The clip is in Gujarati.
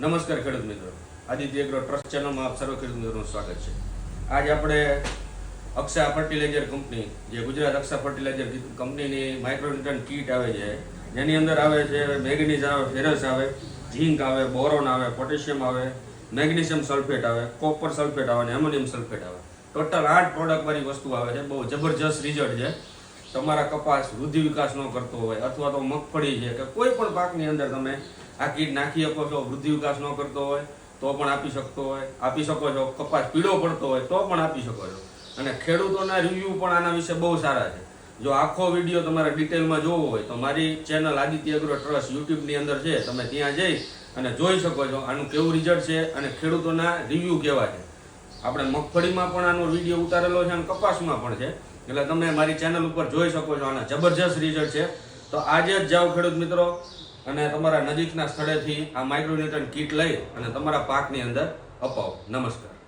નમસ્કાર ખેડૂત મિત્રો, આદિત્ય એગ્રો ટ્રસ્ટ ચેનલમાં આપ સર્વ ખેડૂત મિત્રોનું સ્વાગત છે। આજે આપણે અક્ષા ફર્ટિલાઇઝર કંપની, જે ગુજરાત અક્ષા ફર્ટિલાઇઝર કંપનીની માઇક્રોન્યુટ્રન કીટ આવે છે, જેની અંદર આવે છે મેગ્નીઝ આવે, ફેરસ આવે, ઝીંક આવે, બોરોન આવે, પોટેશિયમ આવે, મેગ્નેશિયમ સલ્ફેટ આવે, કોપર સલ્ફેટ આવે અને એમોનિયમ સલ્ફેટ આવે। ટોટલ 8 પ્રોડક્ટવાળી વસ્તુ આવે છે। બહુ જબરજસ્ત રિઝલ્ટ છે। તમારા કપાસ વૃદ્ધિ વિકાસ ન કરતો હોય અથવા તો મગફળી છે કે કોઈ પણ પાકની અંદર તમે આ કીટ નાખી શકો છો, વૃદ્ધિ વિકાસ ન કરતો હોય તો પણ આપી શકો છો, કપાસ પીળો પડતો હોય તો પણ આપી શકો છો। અને ખેડૂતોના રિવ્યૂ પણ આના વિશે બહુ સારા છે। જો આખો વિડીયો તમારે ડિટેલમાં જોવો હોય તો મારી ચેનલ આદિત્ય એગ્રો ટ્રસ્ટ યુટ્યુબની અંદર છે, તમે ત્યાં જઈ અને જોઈ શકો છો આનું કેવું રિઝલ્ટ છે અને ખેડૂતોના રિવ્યૂ કેવા છે। આપણે મગફળીમાં પણ આનો વિડીયો ઉતારેલો છે અને કપાસમાં પણ છે, એટલે તમે મારી ચેનલ ઉપર જોઈ શકો છો। આના જબરજસ્ત રિઝલ્ટ છે। તો આજે જ જાઓ ખેડૂત મિત્રો અને તમારા નજીકના સ્થળેથી આ માઇક્રોન્યુટ્રન કીટ લઈ અને તમારા પાકની અંદર અપાવો। નમસ્કાર।